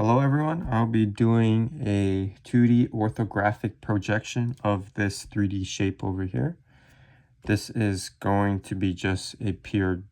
Hello everyone, I'll be doing a 2D orthographic projection of this 3D shape over here. This is going to be just a pure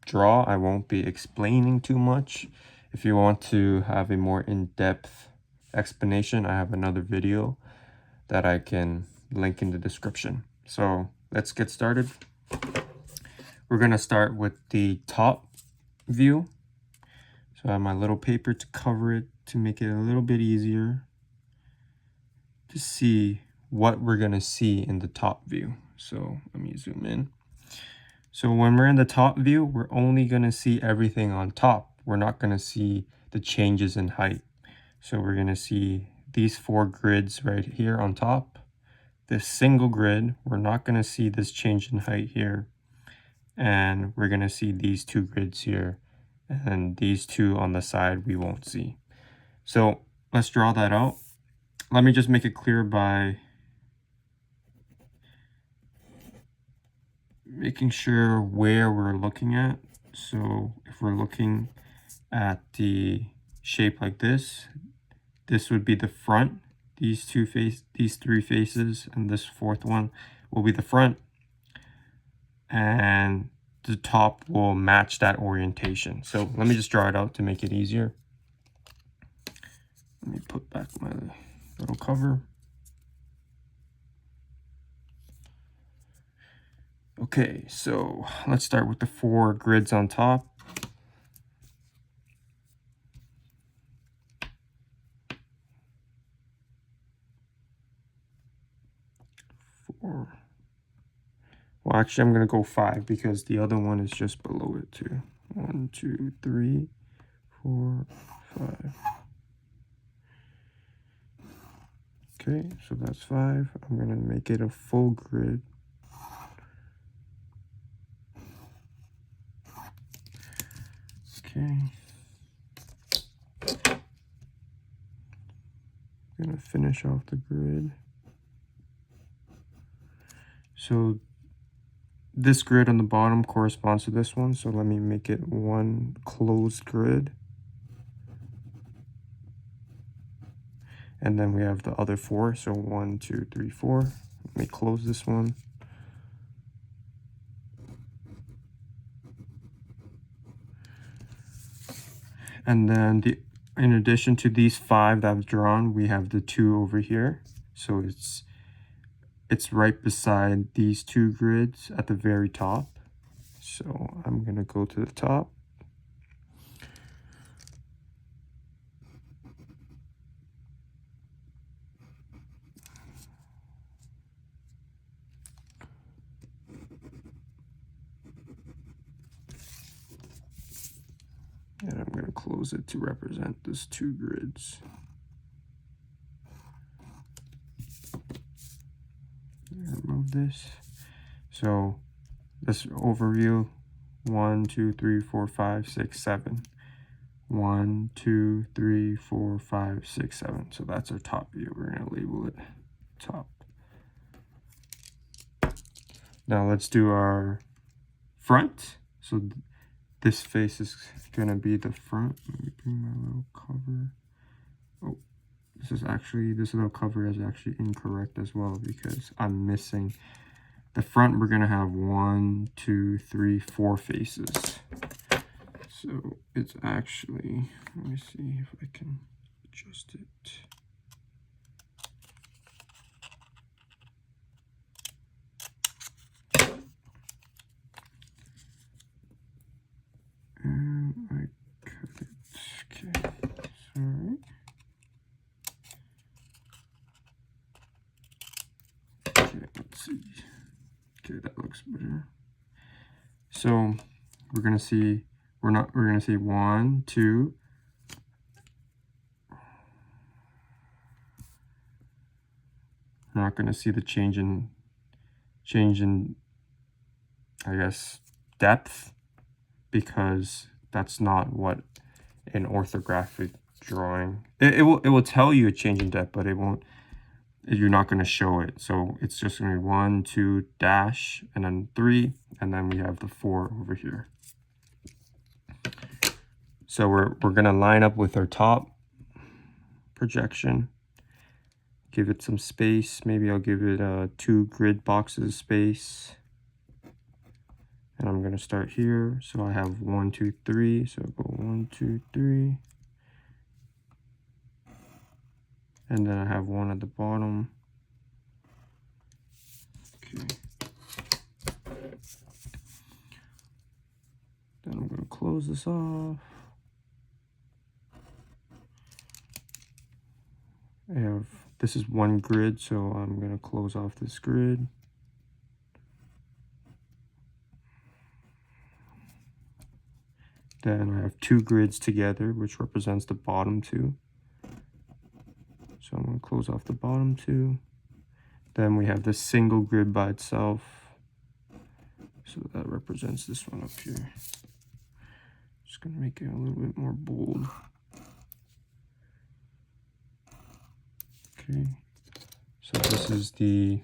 draw. I won't be explaining too much. If you want to have a more in-depth explanation, I have another video that I can link in the description. So let's get started. We're going to start with the top view. So I have my little paper to cover it to make it a little bit easier to see what we're going to see in the top view. So let me zoom in. So when we're in the top view, we're only going to see everything on top. We're not going to see the changes in height. So we're going to see these 4 grids right here on top. This single grid, we're not going to see this change in height here. And we're going to see these 2 grids here. And these 2 on the side we won't see. So let's draw that out. Let me just make it clear by making sure where we're looking at. So if we're looking at the shape like this, this would be the front. These 3 faces, and this 4th one will be the front. And the top will match that orientation. So let me just draw it out to make it easier. Let me put back my little cover. Okay, so let's start with the 4 grids on top. Well, actually, I'm going to go 5 because the other one is just below it too. 1, 2, 3, 4, 5. Okay, so that's 5. I'm going to make it a full grid. Okay. I'm going to finish off the grid. So this grid on the bottom corresponds to this one, so let me make it one closed grid. And then we have the other 4, so 1, 2, 3, 4. Let me close this one. And then in addition to these 5 that I've drawn, we have the 2 over here. So it's right beside these 2 grids at the very top. So I'm going to go to the top. And I'm going to close it to represent these 2 grids. Remove this. So this overview, 1, 2, 3, 4, 5, 6, 7. 1, 2, 3, 4, 5, 6, 7. So that's our top view. We're going to label it top. Now let's do our front. So this face is going to be the front. Let me bring my little cover. Oh, this little cover is actually incorrect as well because I'm missing the front. We're going to have 1, 2, 3, 4 faces. So it's actually, let me see if I can adjust it. And I cut it. Okay, sorry. Okay, let's see. Okay, that looks better. So we're gonna see, we're gonna see 1, 2. We're not gonna see the change in I guess depth, because that's not what an orthographic drawing, it will tell you a change in depth, but it won't, you're not going to show it. So it's just going to be 1, 2 dash, and then 3, and then we have the 4 over here. So we're going to line up with our top. projection. Give it some space. Maybe I'll give it 2 grid boxes space. And I'm going to start here. So I have 1, 2, 3. So I'll go 1, 2, 3. And then I have one at the bottom. Okay. Then I'm going to close this off. This is one grid, so I'm going to close off this grid. Then I have 2 grids together, which represents the bottom 2. So I'm going to close off the bottom 2. Then we have this single grid by itself. So that represents this one up here. Just going to make it a little bit more bold. Okay, so this is the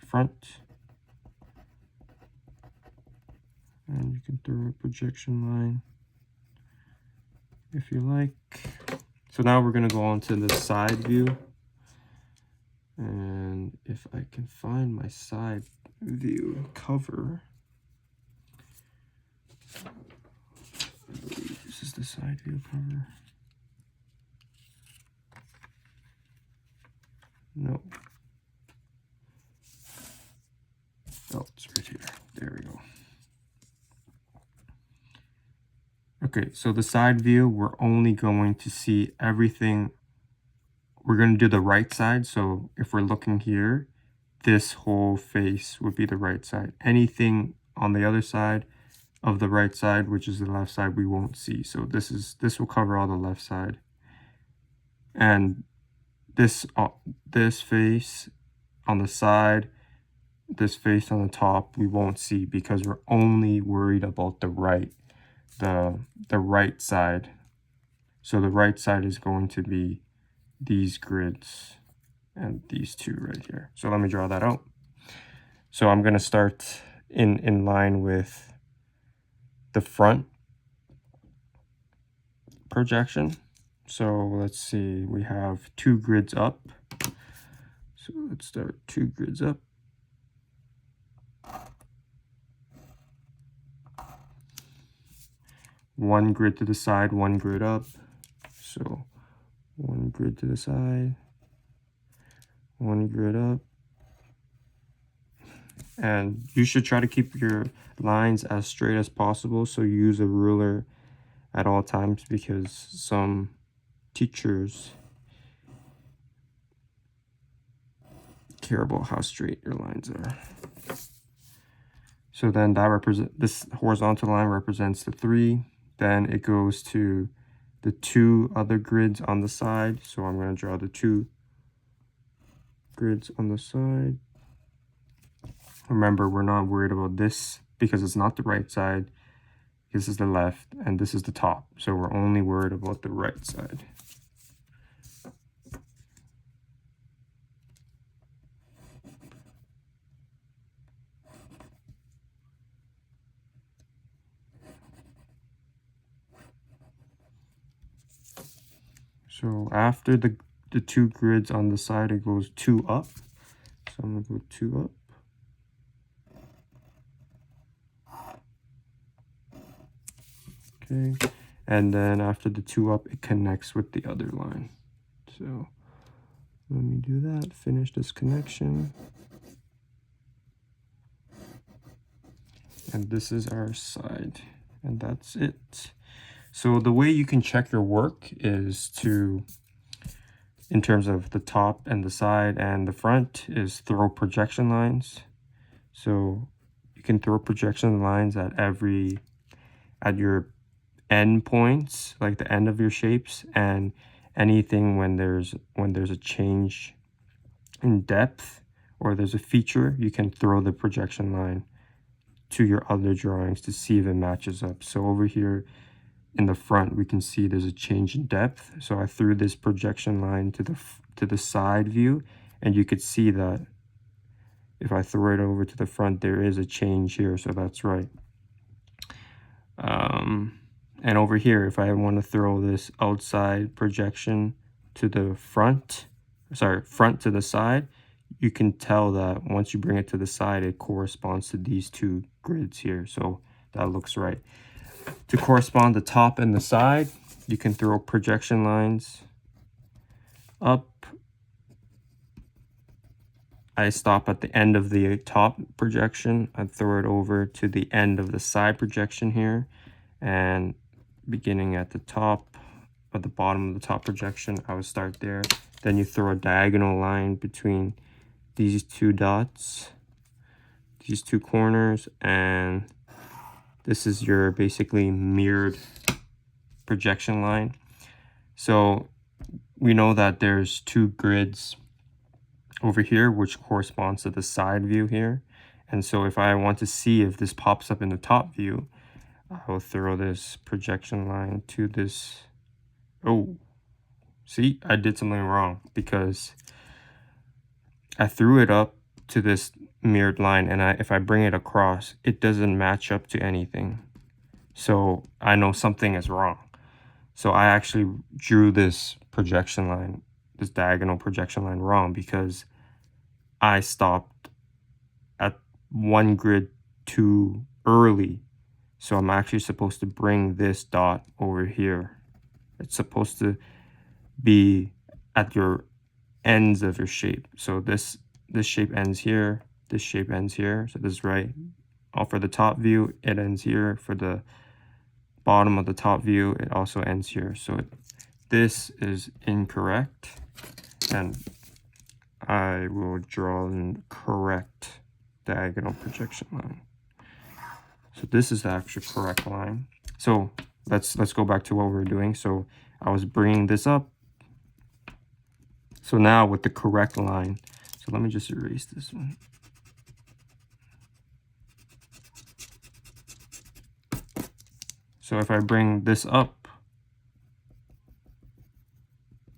front. And you can throw a projection line if you like. So now we're going to go on to the side view. And if I can find my side view cover, I believe this is the side view cover. No. Oh, it's right here. There we go. Okay, so the side view, we're only going to see everything. We're going to do the right side. So if we're looking here, this whole face would be the right side. Anything on the other side of the right side, which is the left side, we won't see. So this will cover all the left side. And this face on the side, this face on the top, we won't see because we're only worried about the right side. So the right side is going to be these grids and these 2 right here. So let me draw that out. So I'm going to start in line with the front projection. So let's see, we have 2 grids up. So let's start 2 grids up. One grid to the side, 1 grid up. So 1 grid to the side, 1 grid up. And you should try to keep your lines as straight as possible. So use a ruler at all times because some teachers care about how straight your lines are. So then that this horizontal line represents the 3. Then it goes to the 2 other grids on the side. So I'm going to draw the 2 grids on the side. Remember, we're not worried about this because it's not the right side. This is the left and this is the top. So we're only worried about the right side. So after the 2 grids on the side, it goes 2 up. So I'm going to go 2 up. Okay, and then after the 2 up, it connects with the other line. So let me do that, finish this connection. And this is our side, and that's it. So the way you can check your work is in terms of the top and the side and the front, is throw projection lines. So you can throw projection lines at your end points, like the end of your shapes, and anything when there's a change in depth or there's a feature, you can throw the projection line to your other drawings to see if it matches up. So over here in the front, we can see there's a change in depth. So I threw this projection line to the side view, and you could see that if I throw it over to the front, there is a change here. So that's right. And over here, if I want to throw this outside projection to the front, front to the side, you can tell that once you bring it to the side, it corresponds to these two grids here. So that looks right. To correspond the top and the side, you can throw projection lines up. I stop at the end of the top projection. I throw it over to the end of the side projection here, and beginning at the top or the bottom of the top projection, I would start there. Then you throw a diagonal line between these two dots, these two corners, and this is your basically mirrored projection line. So we know that there's two grids over here, which corresponds to the side view here. And so if I want to see if this pops up in the top view, I will throw this projection line to this. Oh, see, I did something wrong because I threw it up to this mirrored line, and if I bring it across, it doesn't match up to anything. So I know something is wrong. So I actually drew this projection line, this diagonal projection line, wrong because I stopped at one grid too early. So I'm actually supposed to bring this dot over here. It's supposed to be at your ends of your shape. So this shape ends here, this shape ends here. So this is right. For the top view, it ends here. For the bottom of the top view, it also ends here. So this is incorrect, and I will draw the correct diagonal projection line. So this is the actual correct line. So let's go back to what we were doing. So I was bringing this up. So now with the correct line, so let me just erase this one. So if I bring this up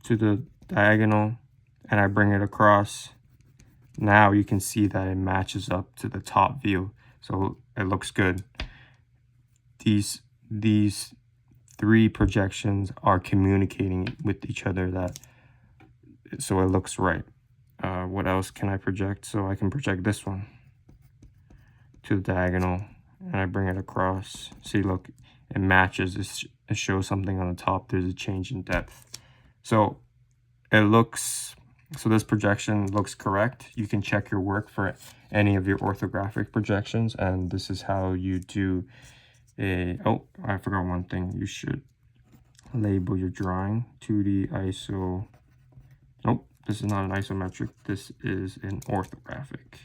to the diagonal and I bring it across, now you can see that it matches up to the top view. So it looks good. These three projections are communicating with each other, so it looks right. What else can I project? So I can project this one to the diagonal and I bring it across. See, look, it matches. It shows something on the top. There's a change in depth. So this projection looks correct. You can check your work for any of your orthographic projections, and this is how you do oh, I forgot one thing. You should label your drawing. 2D iso. Nope, this is not an isometric. This is an orthographic.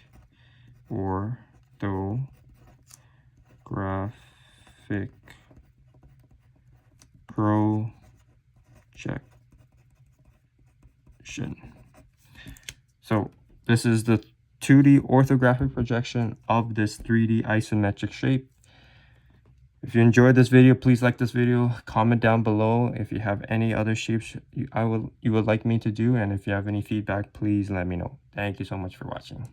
Orthographic projection. So this is the 2D orthographic projection of this 3D isometric shape. If you enjoyed this video, please like this video, comment down below if you have any other shapes you would like me to do, and if you have any feedback, please let me know. Thank you so much for watching.